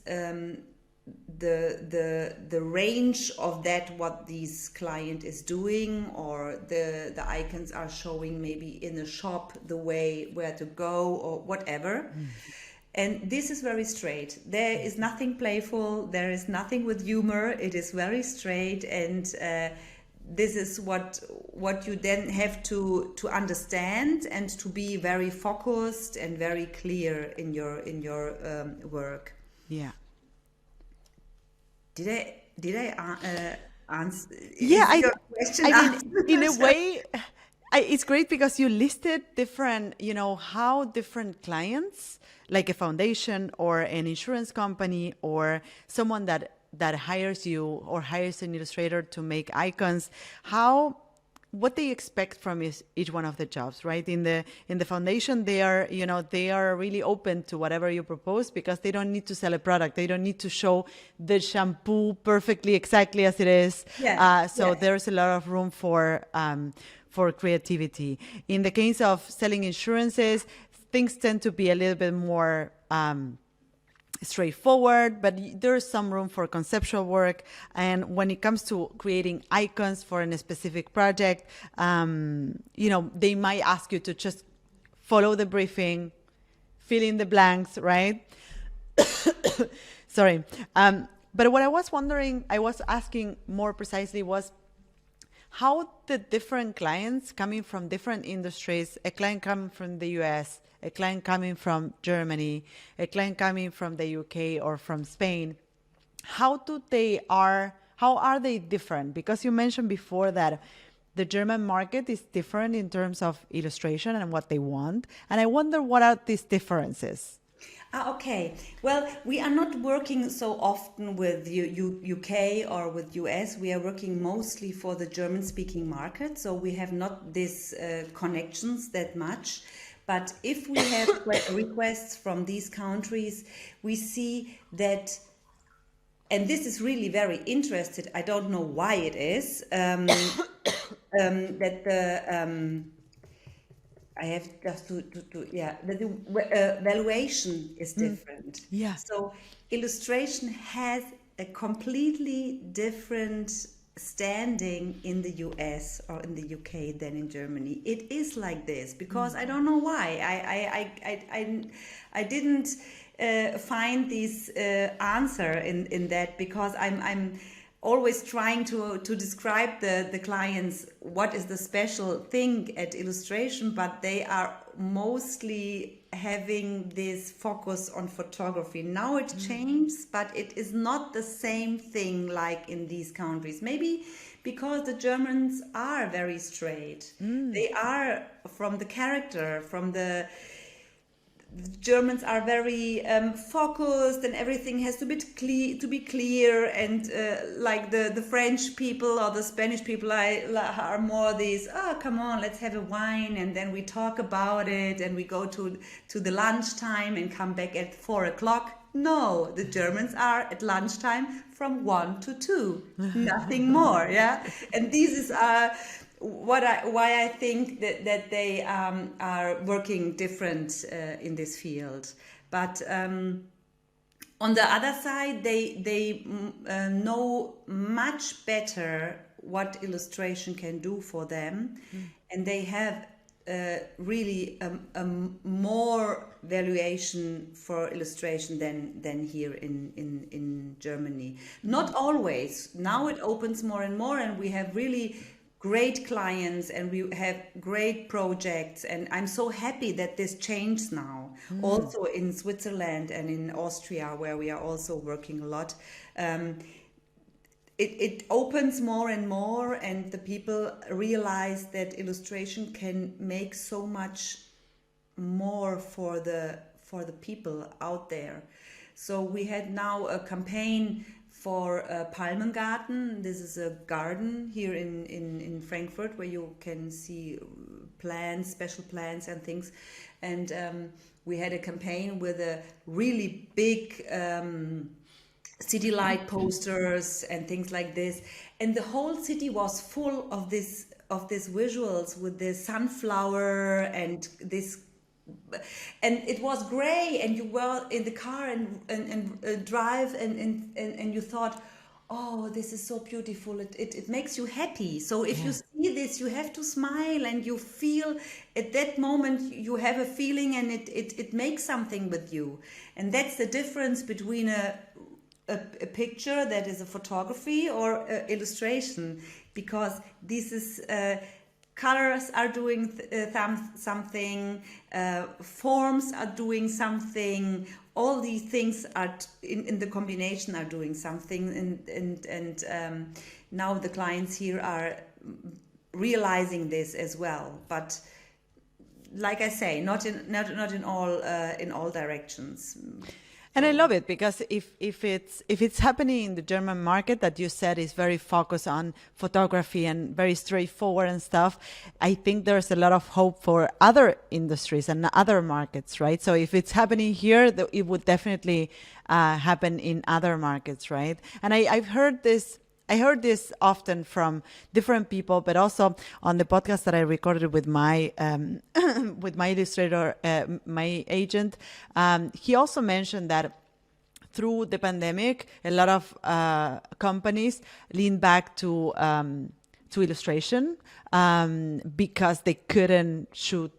the range of that what this client is doing, or the icons are showing maybe in a shop the way where to go or whatever. And this is very straight. There is nothing playful. There is nothing with humor. It is very straight, and this is what you then have to understand and to be very focused and very clear in your work. Yeah. Did I answer? Yeah, your question in a way. It's great because you listed different, how different clients, like a foundation or an insurance company or someone that hires you or hires an illustrator to make icons, what they expect from each one of the jobs, right? In the foundation, they are really open to whatever you propose, because they don't need to sell a product. They don't need to show the shampoo perfectly exactly as it is. So there's a lot of room for for creativity. In the case of selling insurances, things tend to be a little bit more straightforward, but there's some room for conceptual work. And when it comes to creating icons for a specific project, they might ask you to just follow the briefing, fill in the blanks, right? Sorry. But what I was wondering, I was asking more precisely was how the different clients coming from different industries, a client coming from the US, a client coming from Germany, a client coming from the UK or from Spain, how are they different? Because you mentioned before that the German market is different in terms of illustration and what they want. And I wonder what are these differences? Okay. Well, we are not working so often with UK or with US. We are working mostly for the German-speaking market, so we have not these connections that much. But if we have requests from these countries, we see that, and this is really very interesting. I don't know why it is that the. I have just the valuation is different. Yeah. So illustration has a completely different standing in the US or in the UK than in Germany. It is like this because I don't know why. I didn't find this answer in that because I'm always trying to describe the clients what is the special thing at illustration, but they are mostly having this focus on photography. Now it changes, but it is not the same thing like in these countries. Maybe because the Germans are very straight. They are from the character, the Germans are very focused, and everything has to be clear. And like the French people or the Spanish people are more these. Oh, come on, let's have a wine, and then we talk about it, and we go to the lunchtime and come back at 4:00. No, the Germans are at lunchtime from 1 to 2, nothing more. Yeah, and this is why I think that they are working different in this field. But on the other side, they know much better what illustration can do for them, and they have really a more valuation for illustration than here in Germany. Not always. Now it opens more and more, and we have really great clients and we have great projects, and I'm so happy that this changed now. Also in Switzerland and in Austria, where we are also working a lot, it opens more and more, and the people realize that illustration can make so much more for the people out there. So we had now a campaign for Palmengarten. This is a garden here in Frankfurt where you can see plants, special plants and things. And we had a campaign with a really big city light posters and things like this. And the whole city was full of these visuals with the sunflower and this. And it was gray, and you were in the car and drive and you thought, oh, this is so beautiful. It makes you happy. So if you see this, you have to smile, and you feel at that moment you have a feeling, and it makes something with you. And that's the difference between a picture that is a photography or illustration, because this is colors are doing something, forms are doing something, all these things are in the combination are doing something, and now the clients here are realizing this as well. But like I say, not in all directions. And I love it because if it's happening in the German market that you said is very focused on photography and very straightforward and stuff, I think there's a lot of hope for other industries and other markets, right? So if it's happening here, it would definitely happen in other markets, right? And I've heard this I heard this often from different people, but also on the podcast that I recorded with my with my illustrator, my agent. He also mentioned that through the pandemic, a lot of companies leaned back to illustration because they couldn't shoot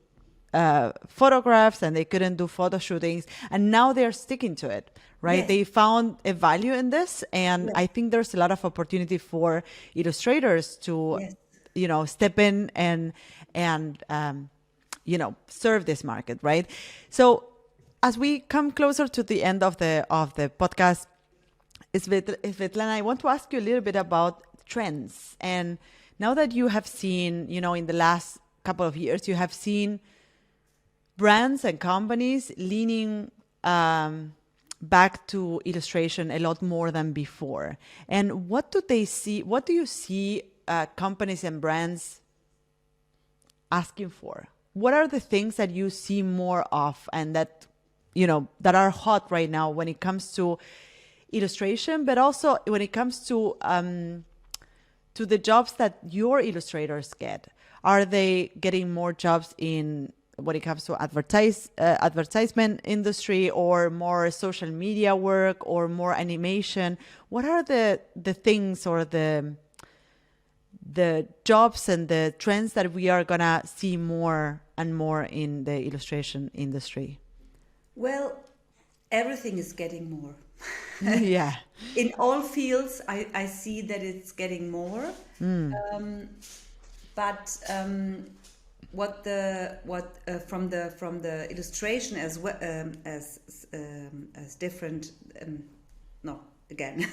photographs and they couldn't do photo shootings, and now they're sticking to it, right? Yes. They found a value in this, and Yes. I think there's a lot of opportunity for illustrators to, Yes. step in and serve this market, right? So as we come closer to the end of the podcast, Svetlana, I want to ask you a little bit about trends. And now that you have seen, in the last couple of years, you have seen brands and companies leaning back to illustration a lot more than before. And what do they see? What do you see companies and brands asking for? What are the things that you see more of and that are hot right now when it comes to illustration, but also when it comes to the jobs that your illustrators get? Are they getting more jobs in when it comes to advertisement industry, or more social media work, or more animation? What are the things or the jobs and the trends that we are gonna see more and more in the illustration industry? Well, everything is getting more. Yeah. In all fields, I see that it's getting more. But what from the illustration as well as different no again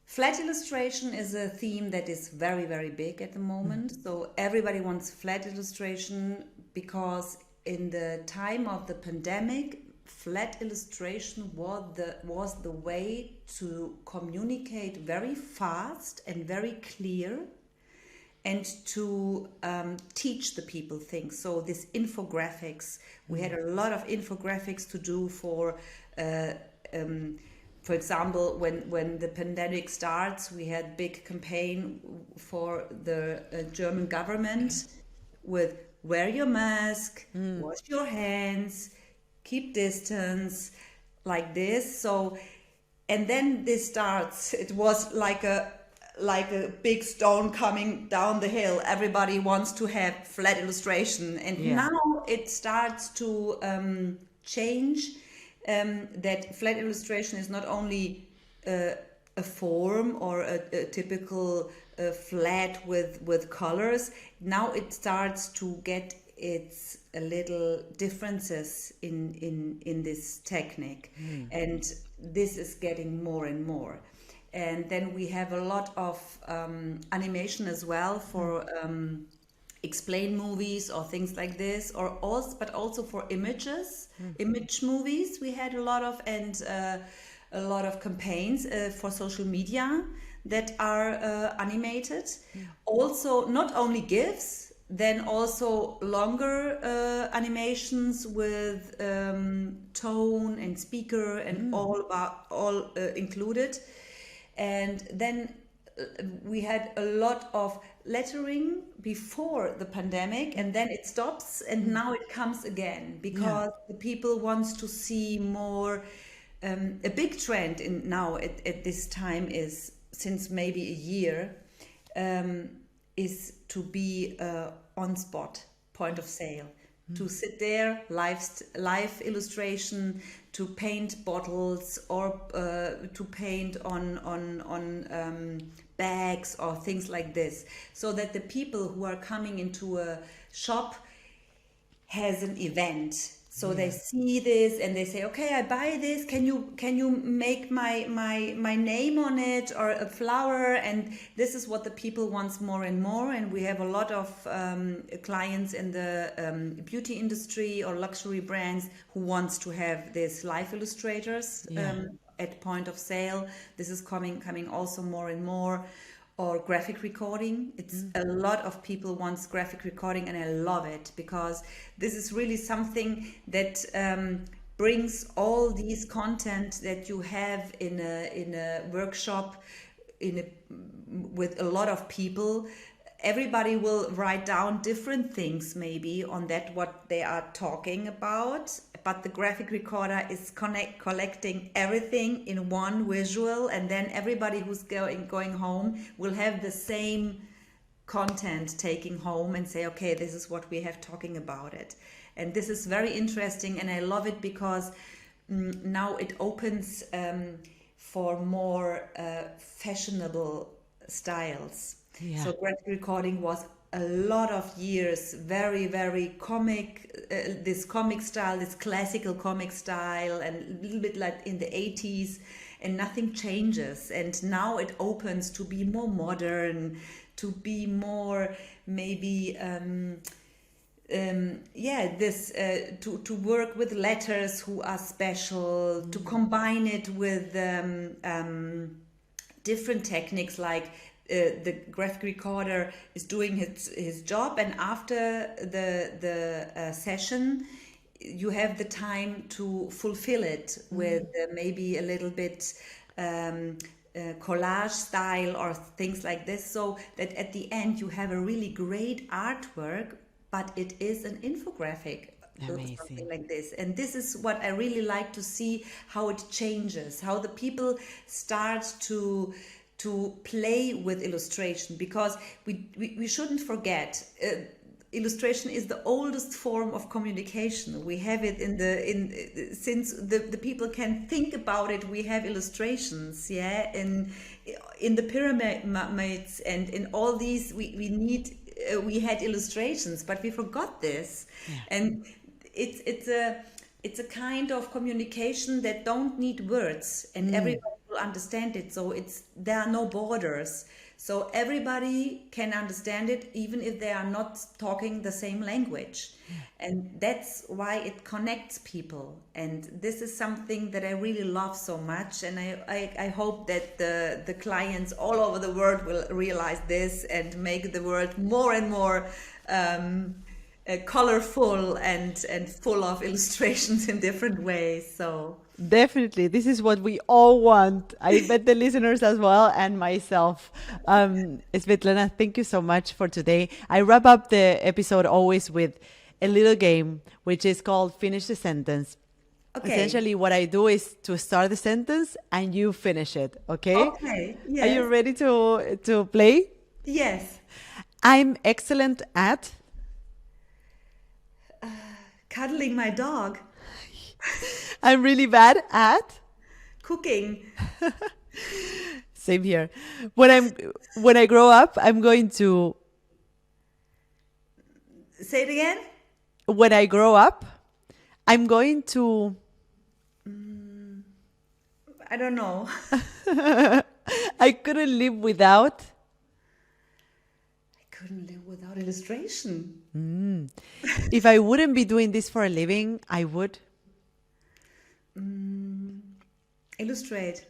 flat illustration is a theme that is very, very big at the moment. So everybody wants flat illustration because in the time of the pandemic, flat illustration was the way to communicate very fast and very clear, and to teach the people things. So this infographics, we had a lot of infographics to do for example, when the pandemic starts, we had big campaign for the German government with wear your mask, wash your hands, keep distance, like this. So, and then this starts. It was like a big stone coming down the hill. Everybody wants to have flat illustration, and now it starts to change. That flat illustration is not only a form or a typical flat with colors. Now it starts to get its little differences in this technique, and this is getting more and more. And then we have a lot of animation as well for explain movies or things like this, but also for images, image movies. We had a lot of campaigns for social media that are animated. Also, not only GIFs, then also longer animations with tone and speaker and all included. And then we had a lot of lettering before the pandemic, and then it stops, and now it comes again because the people wants to see more. A big trend now at this time is, since maybe a year, is to be on spot, point of sale, to sit there, live illustration, to paint bottles, or to paint on bags or things like this, so that the people who are coming into a shop has an event. So they see this and they say, okay, I buy this. Can you make my name on it, or a flower? And this is what the people wants more and more. And we have a lot of clients in the beauty industry or luxury brands who wants to have this live illustrators at point of sale. This is coming also more and more. Or graphic recording. It's a lot of people wants graphic recording, and I love it because this is really something that brings all these content that you have in a workshop with a lot of people. Everybody will write down different things maybe on that what they are talking about, but the graphic recorder is collecting everything in one visual, and then everybody who's going home will have the same content taking home and say, okay, this is what we have talking about it. And this is very interesting, and I love it because now it opens for more fashionable styles. Yeah. So graphic recording was a lot of years very, very comic, this comic style, this classical comic style, and a little bit like in the 80s, and nothing changes. And now it opens to be more modern, to be more maybe to work with letters who are special, to combine it with different techniques, like the graphic recorder is doing his job, and after the session you have the time to fulfill it with maybe a little bit collage style or things like this, so that at the end you have a really great artwork, but it is an infographic. Amazing. Something like this. And this is what I really like to see, how it changes, how the people start to play with illustration, because we shouldn't forget illustration is the oldest form of communication. We have it since the people can think about it. We have illustrations, in the pyramids and in all these we had illustrations, but we forgot this. And it's a kind of communication that don't need words, and everybody will understand it. So there are no borders. So everybody can understand it, even if they are not talking the same language. And that's why it connects people. And this is something that I really love so much. And I hope that the clients all over the world will realize this and make the world more and more colorful and full of illustrations in different ways. So definitely, this is what we all want. I bet the listeners as well, and myself. Svetlana, thank you so much for today. I wrap up the episode always with a little game, which is called Finish the Sentence. Okay. Essentially, what I do is to start the sentence and you finish it. Okay? Okay. Yes. Are you ready to play? Yes. I'm excellent at Cuddling my dog. I'm really bad at Cooking. Same here. When I grow up, I'm going to Say it again. when I grow up, I'm going to I don't know. I couldn't live without I couldn't live without illustration. if I wouldn't be doing this for a living, I would Illustrate.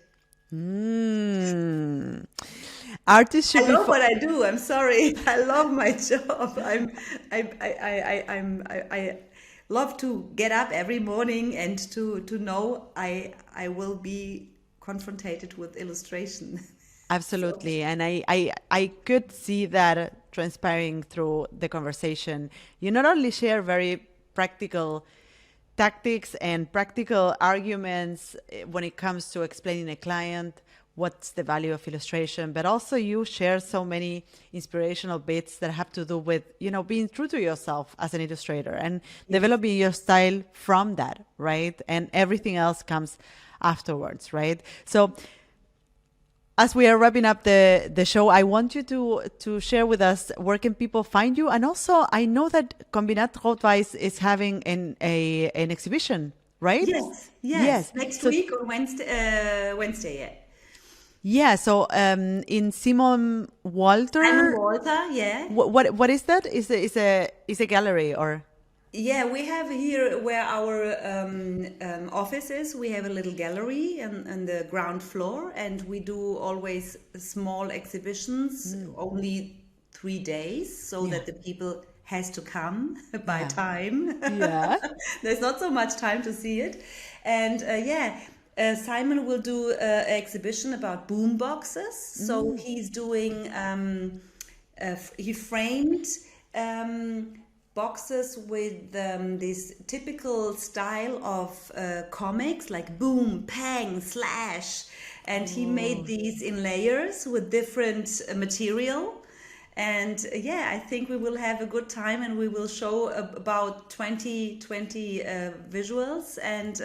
Artists should I be love what I do. I'm sorry. I love my job. I love to get up every morning and to know I will be confronted with illustration. Absolutely. And I could see that transpiring through the conversation. You not only share very practical tactics and practical arguments when it comes to explaining a client what's the value of illustration, but also you share so many inspirational bits that have to do with, being true to yourself as an illustrator and developing your style from that, right? And everything else comes afterwards, right? So as we are wrapping up the show, I want you to share with us where can people find you, and also I know that Kombinatrotweiss is having an exhibition, right? Yes. Next week on Wednesday. Yeah. Yeah. So in Simon Walter. Simon Walter. Yeah. What is that? Is a gallery or? Yeah, we have here where our office is. We have a little gallery on the ground floor, and we do always small exhibitions, only 3 days, so that the people has to come by Yeah. time. Yeah. There's not so much time to see it. And Simon will do an exhibition about boom boxes. So he's doing, he framed boxes with this typical style of comics, like boom, pang, slash. And he made these in layers with different material. And I think we will have a good time, and we will show about 20 visuals. And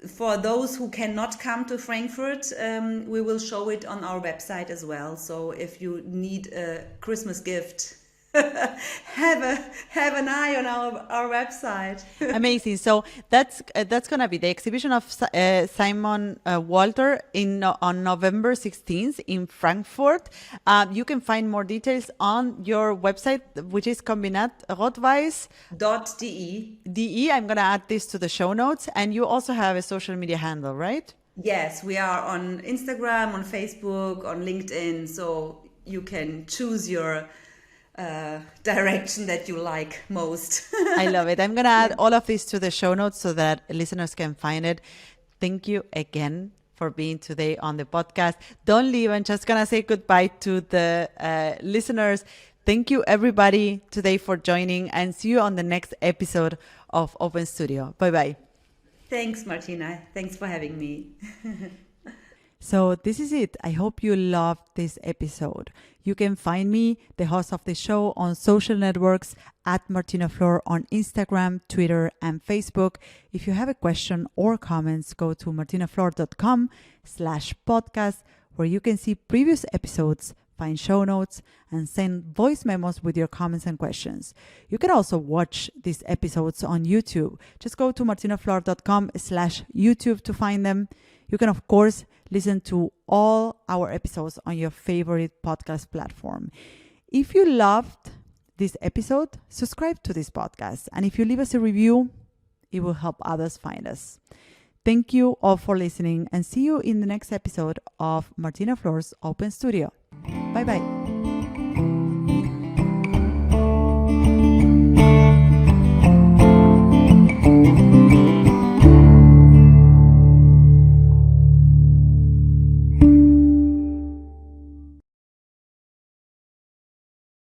for those who cannot come to Frankfurt, we will show it on our website as well. So if you need a Christmas gift, have an eye on our website. Amazing. So that's gonna be the exhibition of Simon Walter on November 16th in Frankfurt. You can find more details on your website, which is Kombinatrotweiss. .de. I'm gonna add this to the show notes, and you also have a social media handle, right? Yes, we are on Instagram, on Facebook, on LinkedIn, so you can choose your direction that you like most. I love it. I'm going to add all of this to the show notes so that listeners can find it. Thank you again for being today on the podcast. Don't leave. I'm just going to say goodbye to the listeners. Thank you, everybody, today for joining, and see you on the next episode of Open Studio. Bye-bye. Thanks, Martina. Thanks for having me. So this is it. I hope you loved this episode. You can find me, the host of the show, on social networks at Martina Flor on Instagram, Twitter, and Facebook. If you have a question or comments, go to martinaflor.com/podcast, where you can see previous episodes, find show notes, and send voice memos with your comments and questions. You can also watch these episodes on YouTube. Just go to martinaflor.com/YouTube to find them. You can, of course, listen to all our episodes on your favorite podcast platform. If you loved this episode, subscribe to this podcast. And if you leave us a review, it will help others find us. Thank you all for listening, and see you in the next episode of Martina Flor's Open Studio. Bye-bye.